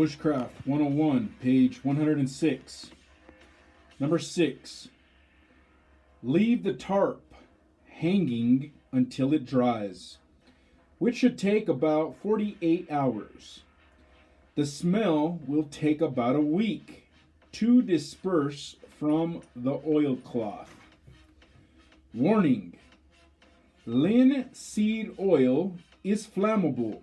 Bushcraft 101, page 106. Number 6. Leave the tarp hanging until it dries, which should take about 48 hours. The smell will take about a week to disperse from the oilcloth. Warning: linseed oil is flammable,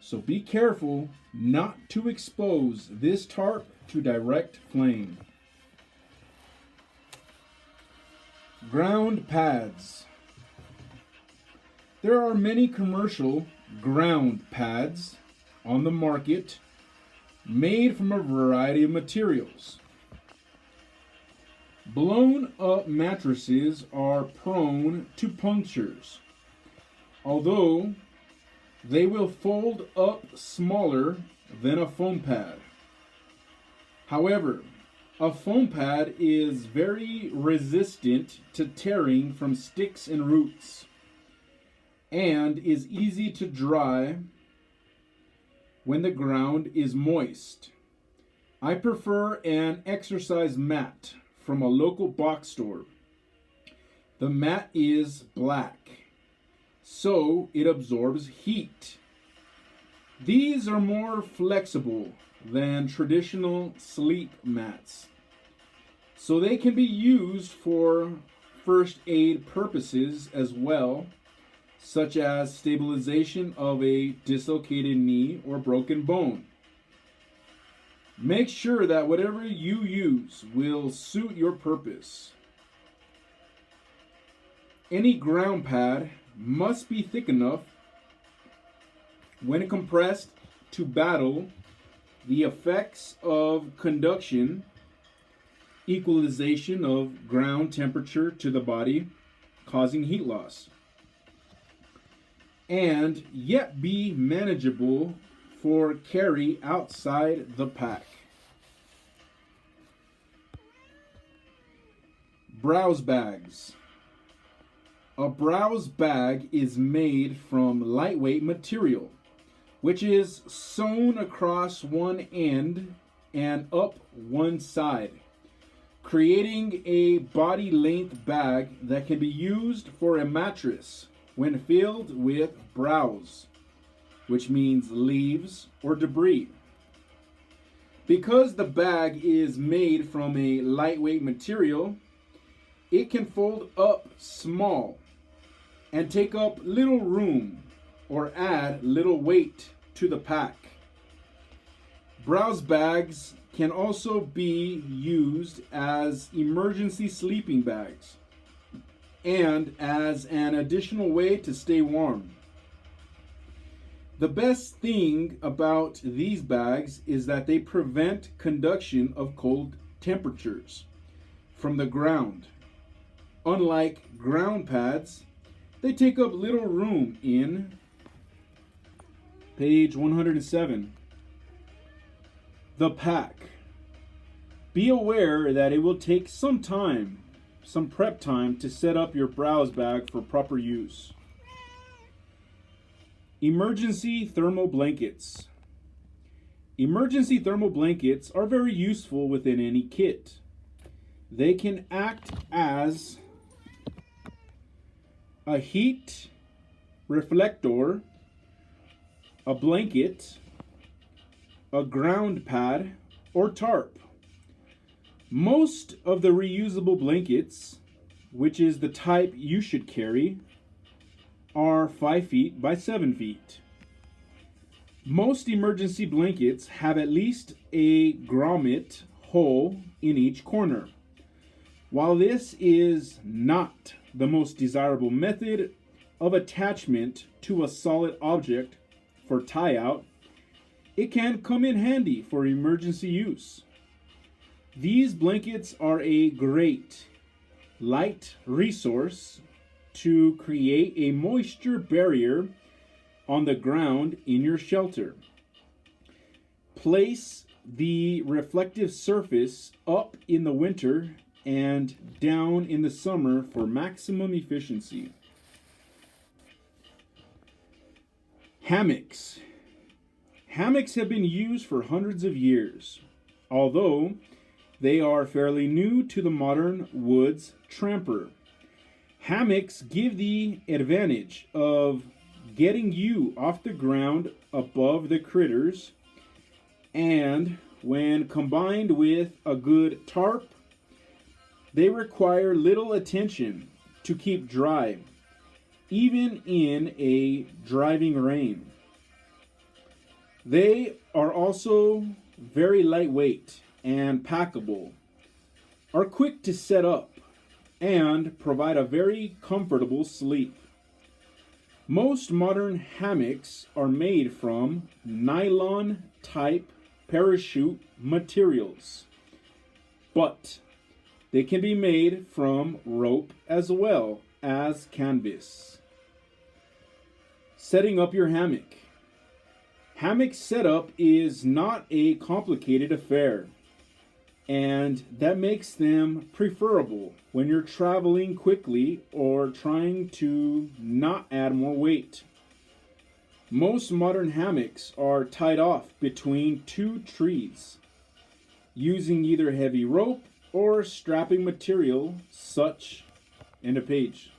so be careful not to expose this tarp to direct flame. Ground pads. There are many commercial ground pads on the market made from a variety of materials. Blown up mattresses are prone to punctures, although they will fold up smaller than a foam pad. However, a foam pad is very resistant to tearing from sticks and roots and is easy to dry when the ground is moist. I prefer an exercise mat from a local box store. The mat is black, so it absorbs heat. These are more flexible than traditional sleep mats, so they can be used for first aid purposes as well, such as stabilization of a dislocated knee or broken bone. Make sure that whatever you use will suit your purpose. Any ground pad must be thick enough when compressed to battle the effects of conduction, equalization of ground temperature to the body, causing heat loss, and yet be manageable for carry outside the pack. Browse bags. A browse bag is made from lightweight material, which is sewn across one end and up one side, creating a body length bag that can be used for a mattress when filled with browse, which means leaves or debris. Because the bag is made from a lightweight material, it can fold up small and take up little room or add little weight to the pack. Browse bags can also be used as emergency sleeping bags and as an additional way to stay warm. The best thing about these bags is that they prevent conduction of cold temperatures from the ground. Unlike ground pads, they take up little room in page 107. The pack. Be aware that it will take some prep time to set up your browse bag for proper use. Emergency thermal blankets. Emergency thermal blankets are very useful within any kit. They can act as a heat reflector, a blanket, a ground pad, or tarp. Most of the reusable blankets, which is the type you should carry, are 5 feet by 7 feet. Most emergency blankets have at least a grommet hole in each corner. While this is not the most desirable method of attachment to a solid object for tie-out, it can come in handy for emergency use. These blankets are a great light resource to create a moisture barrier on the ground in your shelter. Place the reflective surface up in the winter and down in the summer for maximum efficiency. Hammocks. Hammocks have been used for hundreds of years, although they are fairly new to the modern woods tramper. Hammocks give the advantage of getting you off the ground above the critters, and when combined with a good tarp, they require little attention to keep dry, even in a driving rain. They are also very lightweight and packable, are quick to set up, and provide a very comfortable sleep. Most modern hammocks are made from nylon type parachute materials, but they can be made from rope as well as canvas. Setting up your hammock. Hammock setup is not a complicated affair, and that makes them preferable when you're traveling quickly or trying to not add more weight. Most modern hammocks are tied off between two trees, using either heavy rope or strapping material such in a page.